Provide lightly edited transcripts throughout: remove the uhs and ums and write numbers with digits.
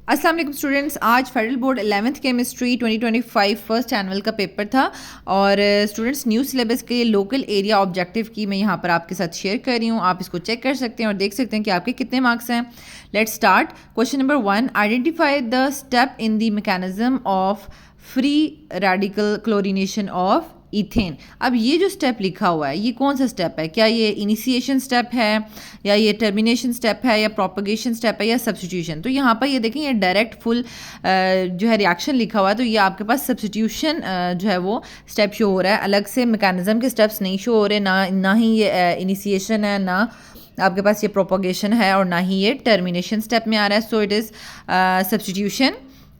अस्सलाम वालेकुम स्टूडेंट्स, आज federal board 11th chemistry 2025 first annual का पेपर था और स्टूडेंट्स न्यू सिलेबस के लिए लोकल एरिया ऑब्जेक्टिव की मैं यहाँ पर आपके साथ शेयर कर रही हूँ। आप इसको चेक कर सकते हैं और देख सकते हैं कि आपके कितने मार्क्स हैं। Let's start. Question number 1, identify the step in the mechanism of free radical chlorination of ethane. अब ये जो स्टेप लिखा हुआ है ये कौन सा स्टेप है? क्या ये इनिशिएशन स्टेप है या ये टर्मिनेशन स्टेप है या प्रोपगेशन स्टेप है या सब्स्टिट्यूशन? तो यहाँ पर ये देखें, ये डायरेक्ट फुल जो है रिएक्शन लिखा हुआ है, तो ये आपके पास सब्स्टिट्यूशन जो है वो स्टेप शो हो रहा है। अलग से मैकेनिज्म के स्टेप्स नहीं शो हो रहे, ना ही ये इनिशिएशन है, ना आपके पास ये प्रोपगेशन है और ना ही ये टर्मिनेशन स्टेप में आ रहा है। So it is substitution.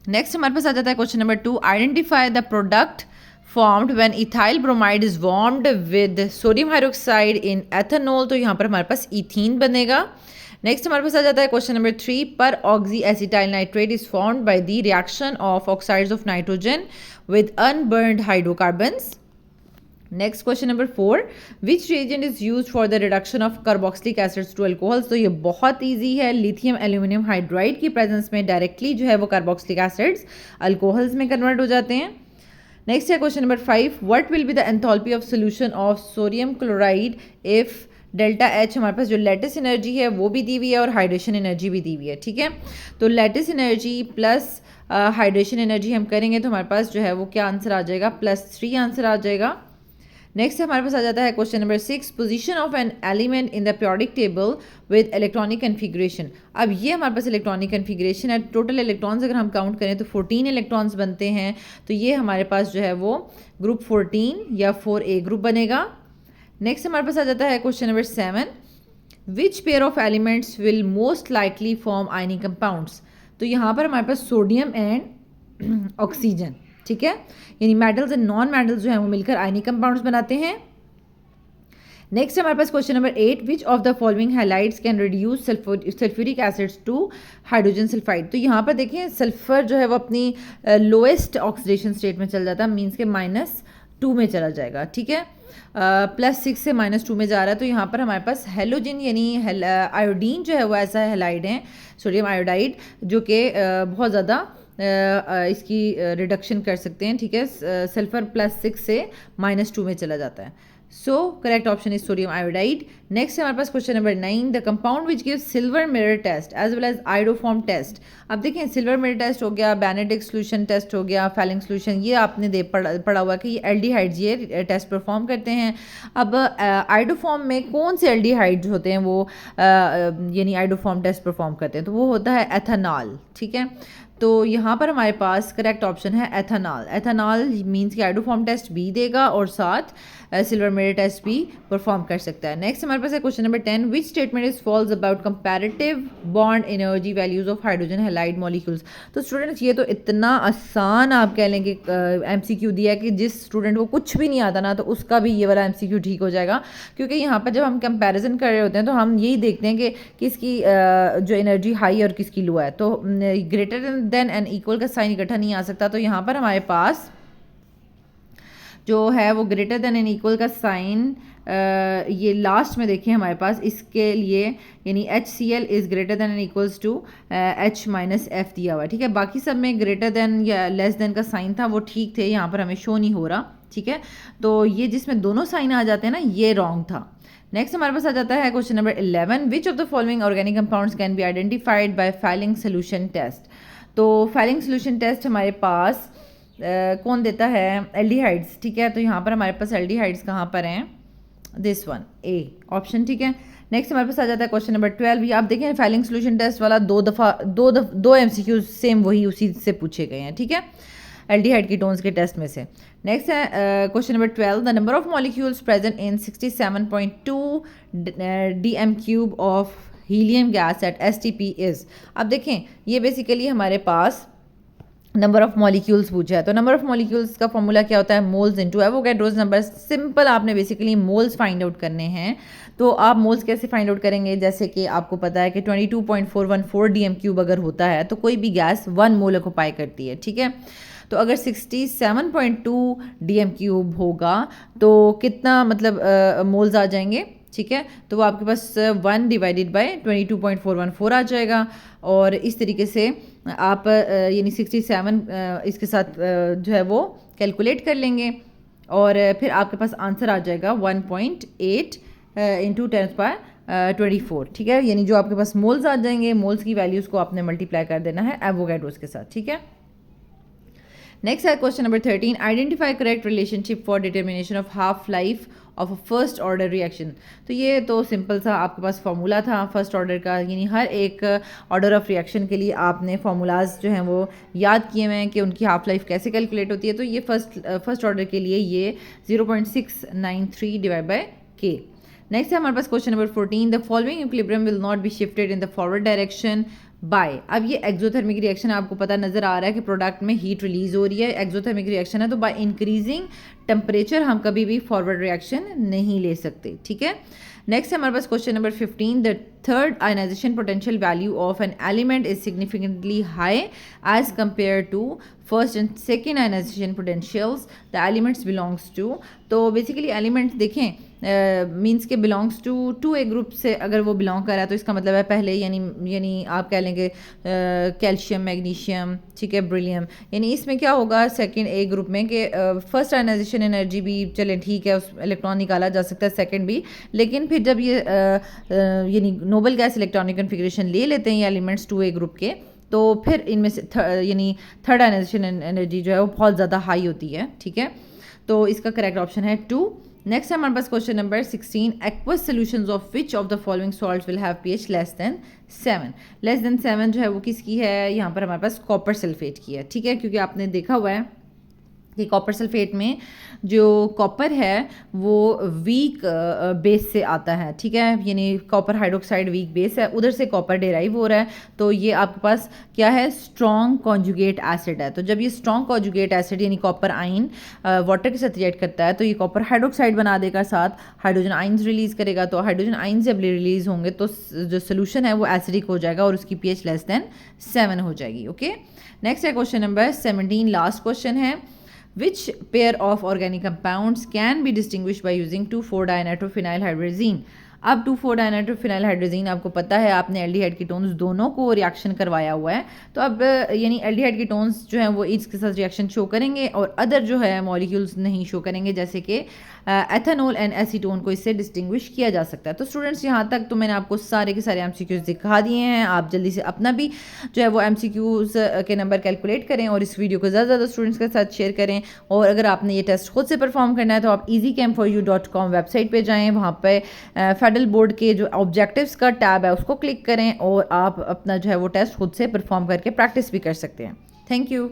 Next हमारे पास आ जाता है question number 2, identify the product formed when ethyl bromide is warmed with sodium hydroxide in ethanol। तो यहाँ पर हमारे पास इथीन बनेगा। नेक्स्ट हमारे पास आ जाता है question number 3, peroxyacetyl nitrate is formed by the reaction of oxides of nitrogen with unburned hydrocarbons. Next question number 4, which reagent is used for the reduction of carboxylic acids to alcohols. तो ये बहुत easy है, lithium aluminium hydride की presence में directly जो है वो carboxylic acids alcohols में कन्वर्ट हो जाते हैं। नेक्स्ट है question number 5, what will be the enthalpy of solution of sodium chloride if delta H. हमारे पास जो लैटिस एनर्जी है वो भी दी हुई है और हाइड्रेशन एनर्जी भी दी हुई है। ठीक है, तो lattice energy plus hydration energy हम करेंगे तो हमारे पास जो है वो क्या आंसर आ जाएगा? +3 आंसर आ जाएगा। नेक्स्ट हमारे पास आ जाता है question number 6, position of an element in the periodic table with electronic configuration. अब ये हमारे पास इलेक्ट्रॉनिक कन्फिग्रेशन है। टोटल इलेक्ट्रॉन्स अगर हम काउंट करें तो 14 इलेक्ट्रॉन्स बनते हैं, तो ये हमारे पास जो है वो ग्रुप 14 या 4A ग्रुप बनेगा। नेक्स्ट हमारे पास आ जाता है question number 7, which pair of elements will most likely form ionic compounds. तो यहाँ पर हमारे पास सोडियम एंड ऑक्सीजन, ठीक है, यानी मेटल्स एंड नॉन मेटल्स जो है वो मिलकर आयनिक कंपाउंड्स बनाते हैं। नेक्स्ट हमारे पास question number 8, which of the following halides can reduce sulphuric acids to hydrogen sulphide. तो यहाँ पर देखें, सल्फर जो है वो अपनी लोएस्ट ऑक्सीडेशन स्टेट में चल जाता है, मीन्स के -2 में चला जाएगा। ठीक है, +6 से -2 में जा रहा है। तो यहाँ पर हमारे पास हेलोजन यानी आयोडीन जो है वो ऐसा हैलाइड है, सोडियम आयोडाइड, जो कि बहुत ज़्यादा इसकी रिडक्शन कर सकते हैं। ठीक है, सल्फर +6 से -2 में चला जाता है। So correct option is sodium iodide. Next हमारे पास question number 9, the compound which give silver mirror test as well as iodoform test. अब देखें, सिल्वर मिरर टेस्ट हो गया, बेनेडिक्ट सोल्यूशन टेस्ट हो गया, फैलिंग सोल्यूशन, ये आपने पढ़ा हुआ कि ये एल्डिहाइड्स ये टेस्ट परफॉर्म करते हैं। अब आइडोफॉर्म में कौन से एल्डिहाइड्स होते हैं वो यानी आइडोफॉर्म टेस्ट परफॉर्म करते हैं? तो वो होता है एथेनॉल। ठीक है, तो यहाँ पर हमारे पास करेक्ट ऑप्शन है एथेनॉल। एथेनॉल मीन्स कि आइडोफॉर्म टेस्ट भी देगा और साथ सिल्वर मिरर टेस्ट भी परफॉर्म कर सकता है। नेक्स्ट हमारे पास है question number 10, which statement is false about comparative bond energy values of hydrogen halide molecules. तो स्टूडेंट्स ये तो इतना आसान आप कह लें कि MCQ दिया है कि जिस स्टूडेंट को कुछ भी नहीं आता ना तो उसका भी ये वाला MCQ ठीक हो जाएगा, क्योंकि यहाँ पर जब हम कंपैरिजन कर रहे होते हैं तो हम यही देखते हैं कि किसकी जो एनर्जी हाई और किसकी लो है। तो ग्रेटर देन एंड इक्वल का साइन इकट्ठा नहीं आ सकता, तो यहाँ पर हमारे पास जो है वो ग्रेटर देन एंड इक्वल का साइन ये लास्ट में देखें हमारे पास इसके लिए, यानी HCl is greater than and equals to H-F दिया हुआ है। ठीक है, बाकी सब में ग्रेटर देन या लेस देन का साइन था वो ठीक थे, यहाँ पर हमें शो नहीं हो रहा। ठीक है, तो ये जिसमें दोनों साइन आ जाते हैं ना, ये रॉन्ग था। नेक्स्ट हमारे पास आ जाता है question number 11, which of the following organic compounds can be identified by Fehling solution test. तो फैलिंग सोल्यूशन टेस्ट हमारे पास कौन देता है? एल्डिहाइड्स। ठीक है, तो यहाँ पर हमारे पास एल्डिहाइड्स कहाँ पर हैं? This one, A option. ठीक है, नेक्स्ट हमारे पास आ जाता है क्वेश्चन नंबर 12। ये आप देखें, फैलिंग सोल्यूशन टेस्ट वाला दो MCQ सेम वही उसी से पूछे गए हैं। ठीक है, एल्डिहाइड कीटोन्स के टेस्ट में से। नेक्स्ट है question number 12, the number of molecules present in 67.2 dm³ of helium gas at STP is. अब देखें, ये बेसिकली हमारे पास नंबर ऑफ मॉलिक्यूल्स पूछा है। तो नंबर ऑफ मॉलिक्यूल्स का फॉर्मूला क्या होता है? Moles into Avogadro's number. Simple, आपने बेसिकली मोल्स फाइंड आउट करने हैं। तो आप मोल्स कैसे फाइंड आउट करेंगे? जैसे कि आपको पता है कि 22.414 dm³ अगर होता है तो कोई भी गैस 1 मोल ऑक्यूपाई करती है। ठीक है, तो अगर 67.2 dm³ होगा तो कितना मतलब मोल्स आ जाएंगे? ठीक है, तो वो आपके पास 1 डिवाइडेड बाय 22.414 आ जाएगा। और इस तरीके से आप यानी 67 इसके साथ जो है वो कैलकुलेट कर लेंगे और फिर आपके पास आंसर आ जाएगा 1.8 इंटू 10⁻24। ठीक है, यानी जो आपके पास मोल्स आ जाएंगे, मोल्स की वैल्यूज़ को आपने मल्टीप्लाई कर देना है एवोगैड्रोस के साथ। ठीक है, नेक्स्ट है question number 13, identify correct relationship for determination of half life of a first order reaction. तो ये तो सिंपल सा आपके पास फार्मूला था फर्स्ट ऑर्डर का, यानी हर एक ऑर्डर ऑफ रिएक्शन के लिए आपने फार्मूलाज जो हैं वो याद किए हुए हैं कि उनकी हाफ लाइफ कैसे कैलकुलेट होती है। तो ये फर्स्ट ऑर्डर के लिए ये 0.693 डिवाइड बाय के। नेक्स्ट है हमारे पास question number 14, the following equilibrium will not be shifted in the forward direction by. अब ये एक्सोथर्मिक रिएक्शन आपको पता नजर आ रहा है कि प्रोडक्ट में हीट रिलीज हो रही है, एक्सोथर्मिक रिएक्शन है, तो बाय इंक्रीजिंग टेम्परेचर हम कभी भी फॉरवर्ड रिएक्शन नहीं ले सकते। ठीक है, नेक्स्ट है हमारे पास question number 15, the third ionisation potential value of an element is significantly high as compare to first and second ionisation potentials the elements belongs to. तो बेसिकली एलिमेंट्स देखें मीन्स के बिलोंग्स टू ए ग्रुप से अगर वो belong कर रहा है तो इसका मतलब है पहले यानी आप कह लेंगे कैल्शियम, मैग्नीशियम, ठीक है, ब्रिलियम, यानी इसमें क्या होगा सेकंड ए ग्रुप में कि फर्स्ट आयनाइजेशन एनर्जी भी चलें ठीक है, उस इलेक्ट्रॉन निकाला जा सकता है, सेकंड भी, लेकिन फिर जब ये यानी नोबल गैस इलेक्ट्रॉनिक कन्फिग्रेशन ले लेते हैं ये एलिमेंट्स 2A ग्रुप के, तो फिर इनमें से यानी थर्ड आयनाइजेशन एनर्जी जो है वो बहुत ज़्यादा हाई होती है। ठीक है, तो इसका करेक्ट ऑप्शन है 2। नेक्स्ट है हमारे पास question number 16, aqueous solutions of which of the following salts will have pH less than 7। Less than 7 जो है वो किसकी है, यहाँ पर हमारे पास कॉपर सल्फेट की है। ठीक है, क्योंकि आपने देखा हुआ है कि कॉपर सल्फेट में जो कॉपर है वो वीक बेस से आता है। ठीक है, यानी कॉपर हाइड्रोक्साइड वीक बेस है, उधर से कॉपर डेराइव हो रहा है, तो ये आपके पास क्या है, स्ट्रॉन्ग कॉन्जुगेट एसिड है। तो जब ये स्ट्रॉन्ग कॉन्जुगेट एसिड यानी कॉपर आइन वाटर के साथ रिएक्ट करता है तो ये कॉपर हाइड्रोक्साइड बना देगा, साथ हाइड्रोजन आइंस रिलीज करेगा। तो हाइड्रोजन आइंस जब रिलीज होंगे तो जो सोल्यूशन है वो एसिडिक हो जाएगा और उसकी pH लेस देन 7 हो जाएगी। ओके, नेक्स्ट है क्वेश्चन नंबर 17, लास्ट क्वेश्चन है, which pair of organic compounds can be distinguished by using 2,4-dinitrophenylhydrazine। अब 2,4-dinitrophenylhydrazine आपको पता है, आपने एल्डिहाइड कीटोन्स दोनों को रिएक्शन करवाया हुआ है, तो अब यानी एल्डिहाइड कीटोन्स जो हैं वो इसके साथ रिएक्शन शो करेंगे और अदर जो है मॉलिक्यूल्स नहीं शो करेंगे, जैसे कि एथेनॉल एंड एसीटोन को इससे डिस्टिंग्विश किया जा सकता है। तो स्टूडेंट्स यहाँ तक तो मैंने आपको सारे के सारे MCQs दिखा दिए हैं, आप जल्दी से अपना भी जो है वो MCQs के नंबर कैलकुलेट करें और इस वीडियो को ज़्यादा से ज़्यादा स्टूडेंट्स के साथ शेयर करें। और अगर आपने ये टेस्ट खुद से परफॉर्म करना है तो आप easycam4u.com वेबसाइट पर जाएँ, वहाँ पर फेडरल बोर्ड के जो ऑब्जेक्टिव्स का टैब है उसको क्लिक करें और आप अपना जो है वो टेस्ट खुद से परफॉर्म करके प्रैक्टिस भी कर सकते हैं। Thank you.